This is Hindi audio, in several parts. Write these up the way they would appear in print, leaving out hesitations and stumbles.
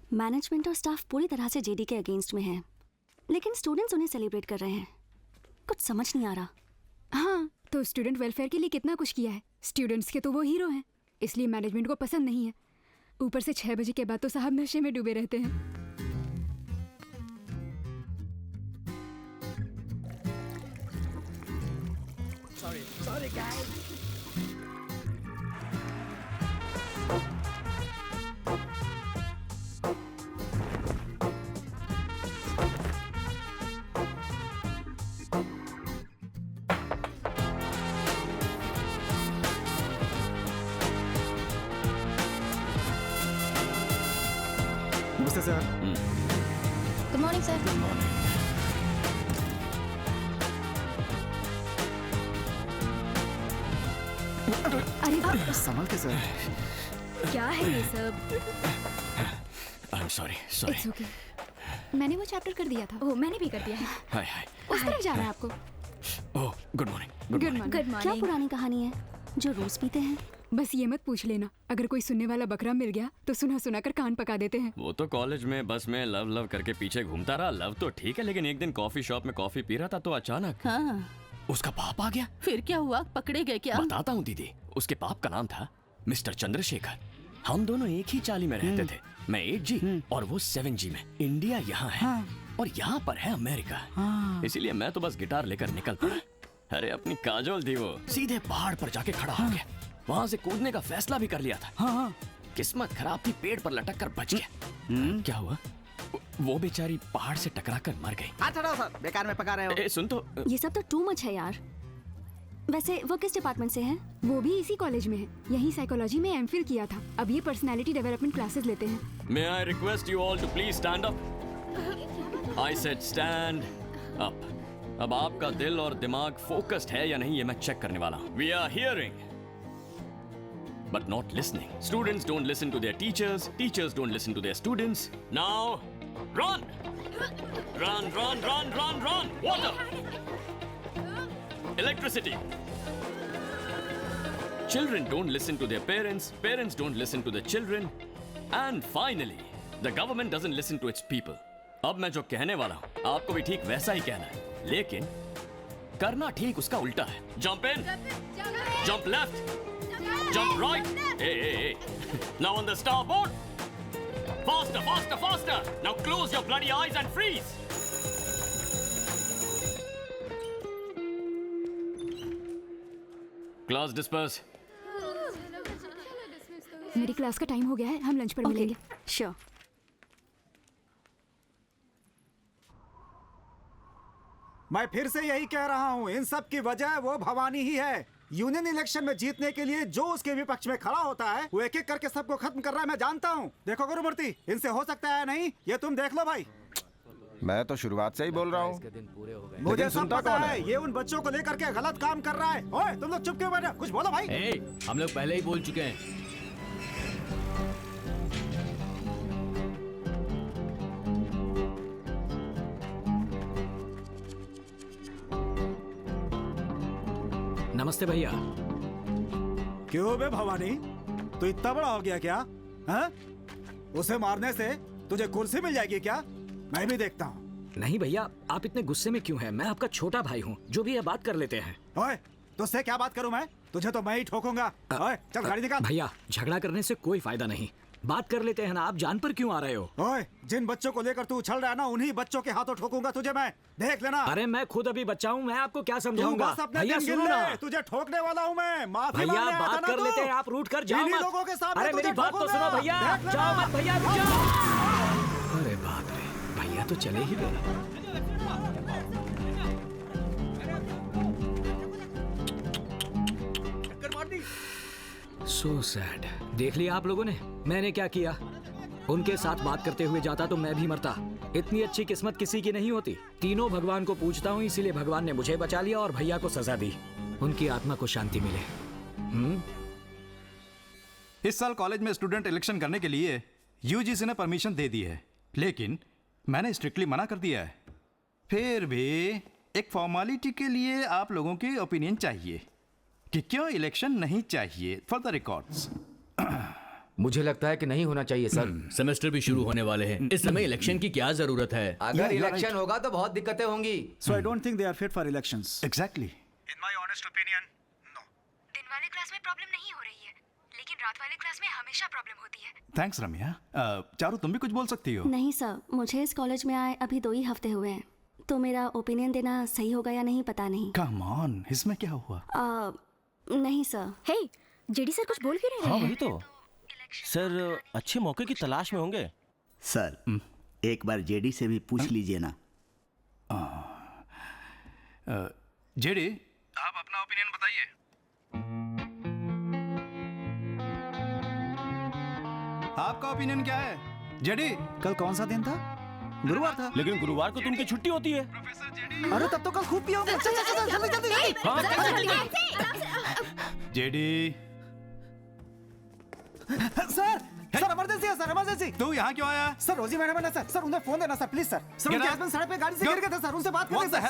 मैनेजमेंट और स्टाफ पूरी तरह से जेडी के अगेंस्ट में है, लेकिन स्टूडेंट्स उन्हें सेलिब्रेट कर रहे हैं। कुछ समझ नहीं आ रहा। हाँ, तो स्टूडेंट वेलफेयर के लिए कितना कुछ किया है। स्टूडेंट्स के तो वो हीरो हैं, इसलिए मैनेजमेंट को पसंद नहीं है। ऊपर से 6 बजे के बाद तो साहब नशे में डूबे रहते हैं। Sorry guys. नमस्ते sir. Good morning sir. Good morning. अरे संभल के सर। क्या है ये सब? I am sorry sorry. It's okay. मैंने वो चैप्टर कर दिया था। ओह, मैंने भी कर दिया है। हाय हाय। उस तरफ जाना है आपको। Oh good morning. Good morning. क्या पुरानी कहानी है जो रोज पीते हैं? बस ये मत पूछ लेना, अगर कोई सुनने वाला बकरा मिल गया तो सुना सुना कर कान पका देते हैं। वो तो कॉलेज में बस में लव लव करके पीछे घूमता रहा। लव तो ठीक है, लेकिन एक दिन कॉफी शॉप में कॉफी पी रहा था तो अचानक हाँ, उसका बाप आ गया। फिर क्या हुआ? पकड़े गए क्या? बताता हूँ दीदी। उसके बाप का नाम था मिस्टर चंद्रशेखर। हम दोनों एक ही चाली में रहते थे। मैं 8G और वो 7G में। इंडिया यहाँ है और यहाँ पर है अमेरिका। इसीलिए मैं तो बस गिटार लेकर निकल पड़ा। अरे अपनी काजोल थी वो, सीधे पहाड़ पर जाके खड़ा हो गया। वहाँ से कूदने का फैसला भी कर लिया था। किस्मत खराब थी, पेड़ पर लटक कर बच गया। क्या हुआ? वो बेचारी पहाड़ से टकरा कर मर गई। छोड़ो सर, बेकार में पका रहे हो। ए, सुन तो। ये सब तो टू मच है यार। वैसे वो किस डिपार्टमेंट से है? वो भी इसी कॉलेज में है, यही साइकोलॉजी में एमफिल किया था। अब ये पर्सनालिटी डेवलपमेंट क्लासेस लेते हैं। May I request you all to please stand up? I said stand up. अब आपका दिल और दिमाग फोकस्ड है या नहीं ये मैं चेक करने वाला हूँ। We are hearing, but not listening. Students don't listen to their teachers. Teachers don't listen to their students. Now, run! Run, run, run, run, run! Water! Electricity! Children don't listen to their parents. Parents don't listen to their children. And finally, the government doesn't listen to its people. अब मैं जो कहने वाला हूँ आपको भी ठीक वैसा ही कहना है, लेकिन करना ठीक उसका उल्टा है। Jump in, jump left, jump right. Hey, hey, hey. Now on the starboard. Faster, faster, faster. Now close your bloody eyes and freeze. Class disperse. मेरी क्लास का टाइम हो गया है, हम लंच पर मिलेंगे। श्योर। मैं फिर से यही कह रहा हूँ, इन सब की वजह वो भवानी ही है। यूनियन इलेक्शन में जीतने के लिए जो उसके विपक्ष में खड़ा होता है वो एक एक करके सबको खत्म कर रहा है। मैं जानता हूँ। देखो गुरुमूर्ति, इनसे हो सकता है नहीं, ये तुम देख लो भाई। मैं तो शुरुआत से ही बोल रहा हूँ। मुझे सब पता है ये उन बच्चों को लेकर के गलत काम कर रहा है। ओए तुम लोग चुप क्यों बैठे? कुछ बोलो भाई। हम लोग पहले ही बोल चुके हैं। नमस्ते भैया। क्यों बे भवानी, तू इतना बड़ा हो गया क्या? हाँ? उसे मारने से तुझे कुर्सी मिल जाएगी क्या? मैं भी देखता हूँ। नहीं भैया, आप इतने गुस्से में क्यों हैं? मैं आपका छोटा भाई हूँ, जो भी है बात कर लेते हैं। ओए, तुझसे क्या बात करूँ मैं? तुझे तो मैं ही ठोकूंगा। ओए, चल गाड़ी निकाल। भैया, झगड़ा करने से कोई फायदा नहीं, बात कर लेते हैं ना। आप जान पर क्यों आ रहे हो? ओए, जिन बच्चों को लेकर तू उछल रहा है ना, उन्हीं बच्चों के हाथों ठोकूंगा तुझे मैं, देख लेना। अरे मैं खुद अभी बच्चा हूँ, मैं आपको क्या तू समझाऊंगा? बस अपने भैया दिन गिन सुनो ले, ना। तुझे ठोकने वाला हूँ मैं। माफी भैया मांगने आता बात ना कर तू? लेते हैं, आप रूठ कर जाओ इन्हीं मत। लोगों के सामने अरे मेरी तुझे बात तो ठोकूंगा। सुनो भैया, देख लेना। जाओ मत भैया, रुक जाओ। अरे बाप रे, भैया तो चले ही गए। So sad. देख लिया आप लोगों ने मैंने क्या किया? उनके साथ बात करते हुए जाता तो मैं भी मरता। इतनी अच्छी किस्मत किसी की नहीं होती। तीनों भगवान को पूजता हूँ, इसीलिए भगवान ने मुझे बचा लिया और भैया को सजा दी। उनकी आत्मा को शांति मिले। इस साल कॉलेज में स्टूडेंट इलेक्शन करने के लिए यूजीसी ने परमिशन दे दी है, लेकिन मैंने स्ट्रिक्टली मना कर दिया है। फिर भी एक फॉर्मेलिटी के लिए आप लोगों के ओपिनियन चाहिए कि क्यों इलेक्शन नहीं चाहिए। फॉर द रिकॉर्ड्स, मुझे लगता है कि नहीं होना चाहिए सर। सेमेस्टर भी शुरू होने वाले हैं, इस समय इलेक्शन की क्या जरूरत है? अगर इलेक्शन होगा तो बहुत दिक्कतें होंगी। So I don't think they are fit for elections. Exactly. In my honest opinion, no. दिन वाले क्लास में प्रॉब्लम नहीं हो रही है, लेकिन रात वाले क्लास में हमेशा प्रॉब्लम होती है। थैंक्स रम्या। चारू तुम भी कुछ बोल सकती हो? नहीं सर, मुझे इस कॉलेज में आए अभी 2 ही हफ्ते हुए हैं, तो मेरा ओपिनियन देना सही होगा या नहीं पता नहीं। कम ऑन, इसमें क्या हुआ? नहीं सर। हे, जेडी सर कुछ बोल भी रहे हाँ वही तो सर, अच्छे मौके की तलाश में होंगे। सर एक बार जेडी से भी पूछ लीजिए ना। जेडी, आप अपना ओपिनियन बताइए। आपका ओपिनियन क्या है? जेडी, कल कौन सा दिन था? गुरुवार था। लेकिन गुरुवार को तो उनकी छुट्टी होती है। अरे तब तो कल खूब पियोगे। चल चल चल जल्दी जल्दी। जेडी। सर सर इमरजेंसी है सर, इमरजेंसी। तू यहाँ क्यों आया? सर रोजी मैडम है ना सर, उन्हें फोन देना सर प्लीज सर। सर उनके हस्बैंड सड़क पे गाड़ी से गिर गए थे सर, उनसे बात करनी है सर। हाँ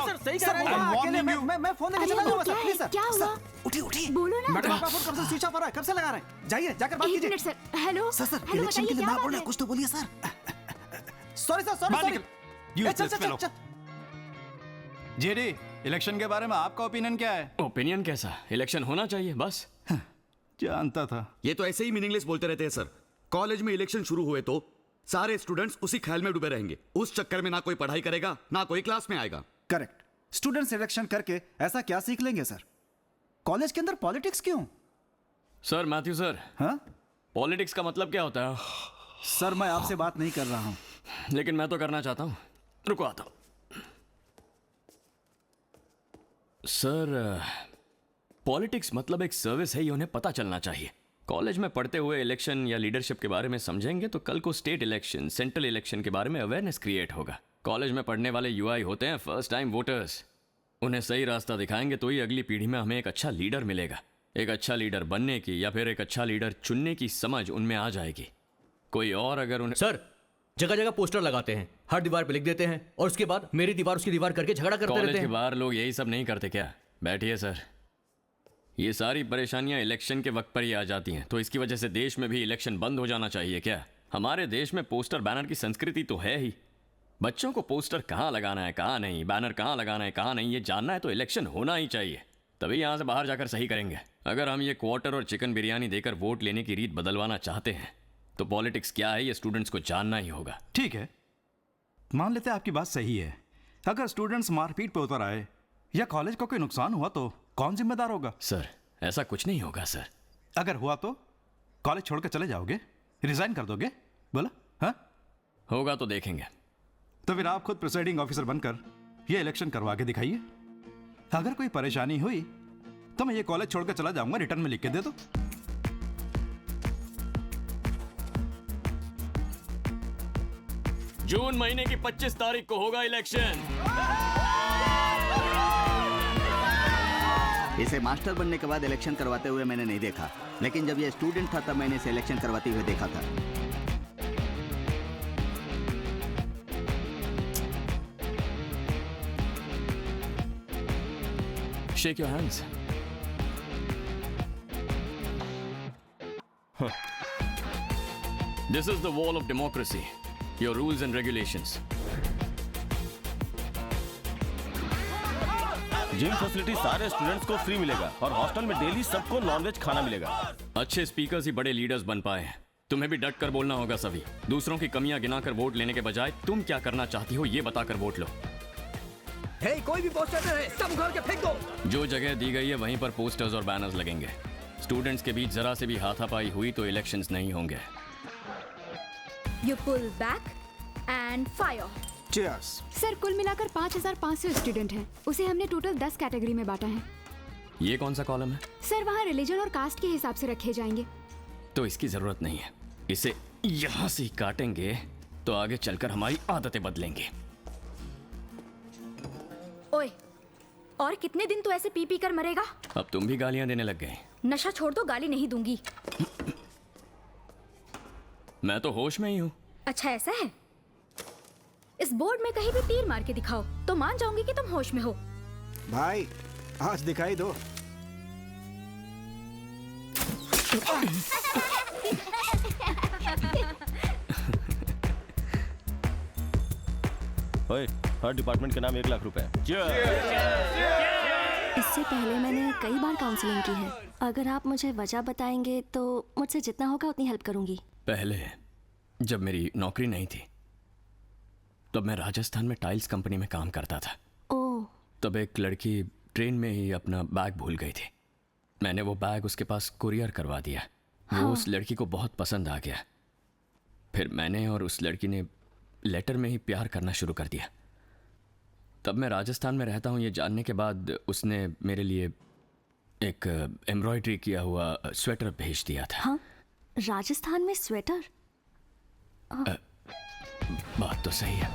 सर सही कह रहे हैं। मैं फोन देके चला जाऊंगा सर प्लीज सर। क्या हुआ? उठी उठी। बोलो ना। मैडम आपका फोन कब से स्विच ऑफ हो रहा है, कब से लगा रहे हैं? जाइए जाकर बात एक कीजिए। Minute sir. Hello sir sir hello, election के लिए बताइए, ना क्या बोले, बात है? कुछ तो बोलिए sir. Sorry sir sorry. Useless fellow. JD, election के बारे में आपका ओपिनियन क्या है? ओपिनियन कैसा? इलेक्शन होना चाहिए बस। जानता था। ये तो ऐसे ही मीनिंगलेस बोलते रहते हैं सर। कॉलेज में इलेक्शन शुरू हुए तो सारे स्टूडेंट्स उसी ख्याल में डूबे रहेंगे, उस चक्कर में ना कोई पढ़ाई करेगा ना कोई क्लास में आएगा। करेक्ट। स्टूडेंट सिलेक्शन करके ऐसा क्या सीख लेंगे सर? कॉलेज के अंदर पॉलिटिक्स क्यों? सर मैथ्यू सर, हाँ पॉलिटिक्स का मतलब क्या होता है? सर मैं आपसे बात नहीं कर रहा हूँ। लेकिन मैं तो करना चाहता हूँ। रुको आता हूँ। सर पॉलिटिक्स मतलब एक सर्विस है, ये उन्हें पता चलना चाहिए। कॉलेज में पढ़ते हुए इलेक्शन या लीडरशिप के बारे में समझेंगे तो कल को स्टेट इलेक्शन, सेंट्रल इलेक्शन के बारे में अवेयरनेस क्रिएट होगा। कॉलेज में पढ़ने वाले यूआई होते हैं फर्स्ट टाइम वोटर्स। उन्हें सही रास्ता दिखाएंगे तो ही अगली पीढ़ी में हमें एक अच्छा लीडर मिलेगा। एक अच्छा लीडर बनने की या फिर एक अच्छा लीडर चुनने की समझ उनमें आ जाएगी। कोई और अगर उन्हें सर जगह जगह पोस्टर लगाते हैं, हर दीवार पे लिख देते हैं और उसके बाद मेरी दीवार उसकी दीवार करके झगड़ा करते रहते कॉलेज के हैं। बाहर लोग यही सब नहीं करते क्या? बैठिए सर। ये सारी परेशानियां इलेक्शन के वक्त पर ही आ जाती हैं, तो इसकी वजह से देश में भी इलेक्शन बंद हो जाना चाहिए क्या? हमारे देश में पोस्टर बैनर की संस्कृति तो है ही। बच्चों को पोस्टर कहाँ लगाना है कहाँ नहीं, बैनर कहाँ लगाना है कहाँ नहीं, ये जानना है तो इलेक्शन होना ही चाहिए, तभी यहाँ से बाहर जाकर सही करेंगे। अगर हम ये क्वार्टर और चिकन बिरयानी देकर वोट लेने की रीत बदलवाना चाहते हैं तो पॉलिटिक्स क्या है ये स्टूडेंट्स को जानना ही होगा। ठीक है, मान लेते हैं आपकी बात सही है। अगर स्टूडेंट्स मारपीट पे उतर आए या कॉलेज को कोई नुकसान हुआ तो कौन जिम्मेदार होगा? सर ऐसा कुछ नहीं होगा सर। अगर हुआ तो कॉलेज छोड़कर चले जाओगे, रिजाइन कर दोगे? बोला हाँ? होगा तो देखेंगे। तो फिर आप खुद प्रिसाइडिंग ऑफिसर बनकर ये इलेक्शन करवा के दिखाइए। अगर कोई परेशानी हुई तो मैं ये कॉलेज छोड़कर चला जाऊंगा, रिटर्न में लिख के दे दो। जून महीने की 25 तारीख को होगा इलेक्शन। इसे मास्टर बनने के बाद इलेक्शन करवाते हुए मैंने नहीं देखा, लेकिन जब ये स्टूडेंट था तब मैंने इसे इलेक्शन करवाते हुए देखा था। Shake your hands. This is the wall of democracy. Your rules and regulations. Gym facility सारे स्टूडेंट्स को फ्री मिलेगा और हॉस्टल में डेली सबको नॉनवेज खाना मिलेगा। अच्छे स्पीकर्स ही बड़े लीडर्स बन पाए हैं। तुम्हें भी डट कर बोलना होगा सभी। दूसरों की कमियां गिनाकर वोट लेने के बजाय तुम क्या करना चाहती हो ये बताकर वोट लो। हे, कोई भी पोस्टर न रहे, सब उखाड़ के फेंक दो। जो जगह दी गई है वहीं पर पोस्टर्स और बैनर्स लगेंगे। स्टूडेंट्स के बीच जरा से भी हाथापाई हुई तो इलेक्शंस नहीं होंगे। You pull back and fire. Cheers. Sir कुल मिलाकर 5500 स्टूडेंट हैं। उसे हमने टोटल 10 कैटेगरी में बांटा है। ये कौन सा कॉलम है? सर वहाँ रिलीजन और कास्ट के हिसाब से रखे जाएंगे। तो इसकी जरूरत नहीं है। इसे यहाँ से ही काटेंगे तो आगे चलकर हमारी आदतें बदलेंगे। ओए, और कितने दिन तो ऐसे पी पी कर मरेगा? अब तुम भी गालियां देने लग गए। नशा छोड़ दो, गाली नहीं दूंगी। मैं तो होश में ही हूँ। अच्छा ऐसा है? इस बोर्ड में कहीं भी तीर मार के दिखाओ तो मान जाऊंगी कि तुम होश में हो। भाई आज दिखाई दो। ओए, हर डिपार्टमेंट के नाम 1 लाख रुपए। इससे पहले मैंने कई बार काउंसलिंग की है। अगर आप मुझे वजह बताएंगे तो मुझसे जितना होगा उतनी हेल्प करूंगी। पहले जब मेरी नौकरी नहीं थी तब मैं राजस्थान में टाइल्स कंपनी में काम करता था। ओह। तब एक लड़की ट्रेन में ही अपना बैग भूल गई थी। मैंने वो बैग उसके पास कुरियर करवा दिया। वो उस लड़की को बहुत पसंद आ गया। फिर मैंने और उस लड़की ने लेटर में ही प्यार करना शुरू कर दिया। तब मैं राजस्थान में रहता हूँ ये जानने के बाद उसने मेरे लिए एक एम्ब्रॉयडरी किया हुआ स्वेटर भेज दिया था। हाँ, राजस्थान में स्वेटर? बात तो सही है।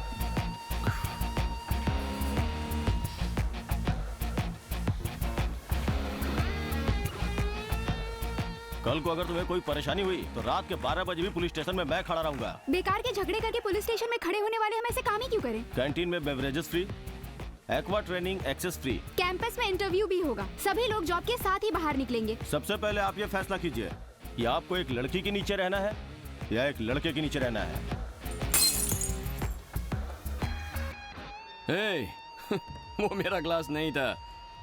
कल को अगर तुम्हें कोई परेशानी हुई तो रात के 12 बजे भी पुलिस स्टेशन में मैं खड़ा रहूंगा। बेकार के झगड़े करके पुलिस स्टेशन में खड़े होने वाले हम ऐसे काम ही क्यों करें? कैंटीन में beverages free, aqua training access free. Campus में इंटरव्यू भी होगा। सभी लोग जॉब के साथ ही बाहर निकलेंगे। सबसे पहले आप ये फैसला कीजिए कि आपको एक लड़की के नीचे रहना है या एक लड़के के नीचे रहना है। वो मेरा ग्लास नहीं था,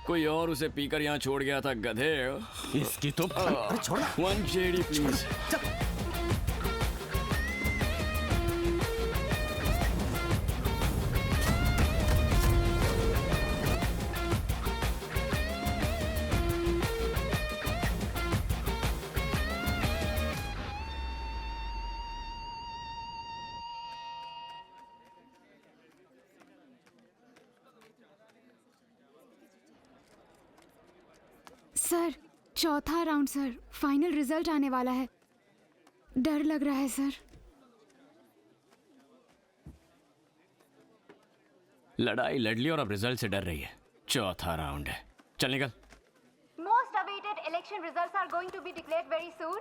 कोई और उसे पीकर यहाँ छोड़ गया था। गधे। इसकी तो छोड़। 1 JD प्लीज। सर, चौथा राउंड सर। फाइनल रिजल्ट आने वाला है। डर लग रहा है सर। लड़ाई लड़ ली और अब रिजल्ट से डर रही है। चौथा राउंड है, चल निकल। Most awaited election results are going to be declared very soon.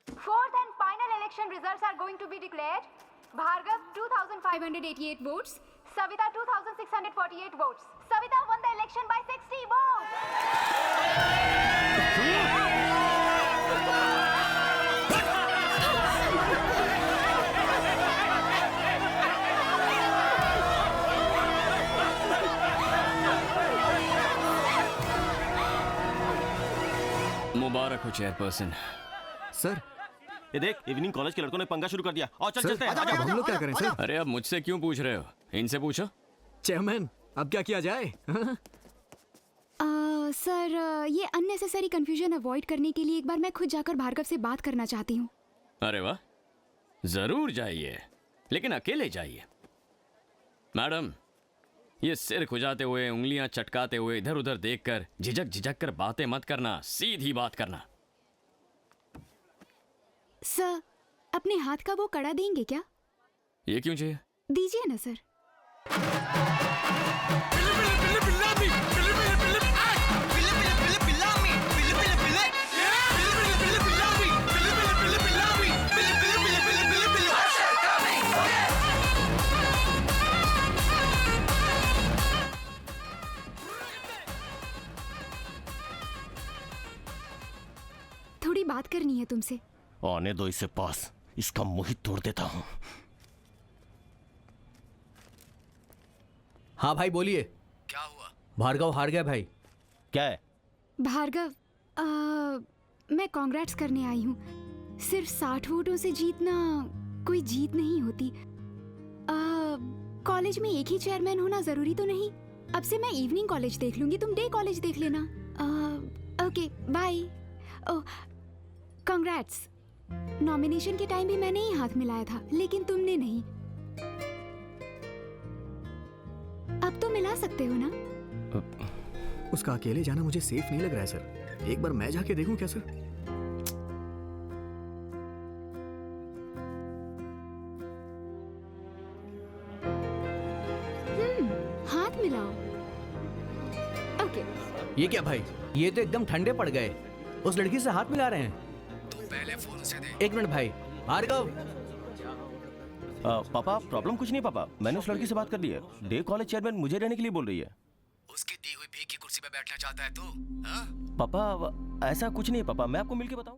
Fourth and final election results are going to be declared. Bhargav 2,588 votes. Savita 2,648 votes. Savita won the election by 60 votes. मुबारक हो चेयरपर्सन। सर, ये देख, इवनिंग कॉलेज के लड़कों ने पंगा शुरू कर दिया। और चल चलते हैं। अब हम लोग क्या करें सर? अरे अब मुझसे क्यों पूछ रहे हो? इनसे पूछो। चेयरमैन, अब क्या किया जाए? सर, ये अननेसेसरी कंफ्यूजन अवॉइड करने के लिए एक बार मैं खुद जाकर भार्गव से बात करना चाहती हूँ। अरे वाह, जरूर जाइए, लेकिन अकेले जाइए। मैडम, ये सिर खुजाते हुए, उंगलियां चटकाते हुए, इधर उधर देखकर झिझक कर बातें मत करना, सीधी बात करना। सर, अपने हाथ का वो कड़ा देंगे क्या? ये क्यों चाहिए? दीजिए ना सर। थोड़ी बात करनी है तुमसे। आने दो इसे पास, इसका मुंह ही तोड़ देता हूँ। हाँ भाई बोलिए। क्या हुआ? भार्गव हार गया भाई। क्या है? भार्गव, मैं कांग्रेट्स करने आई हूँ। सिर्फ 60 वोटों से जीतना कोई जीत नहीं होती। कॉलेज में एक ही चेयरमैन होना जरूरी तो नहीं। अब से मैं इवनिंग कॉलेज देख लूंगी, तुम डे कॉलेज देख लेना। Okay bye. कांग्रेट्स। नॉमिनेशन के टाइम भी मैंने ही हाथ मिलाया था, लेकिन तुमने नहीं। अब तो मिला सकते हो ना? उसका अकेले जाना मुझे सेफ नहीं लग रहा है सर। एक बार मैं जाके देखूं क्या सर? हाथ मिलाओ। ओके। ये क्या भाई, ये तो एकदम ठंडे पड़ गए। उस लड़की से हाथ मिला रहे हैं। तुम पहले फोन से दे। एक मिनट भाई। भार्गव। पापा, प्रॉब्लम कुछ नहीं पापा, मैंने उस लड़की से बात कर ली है। डे कॉलेज चेयरमैन मुझे रहने के लिए बोल रही है। उसकी दी हुई भीख की कुर्सी पे बैठना चाहता है तो? हाँ? पापा ऐसा कुछ नहीं है पापा, मैं आपको मिलके बताऊं।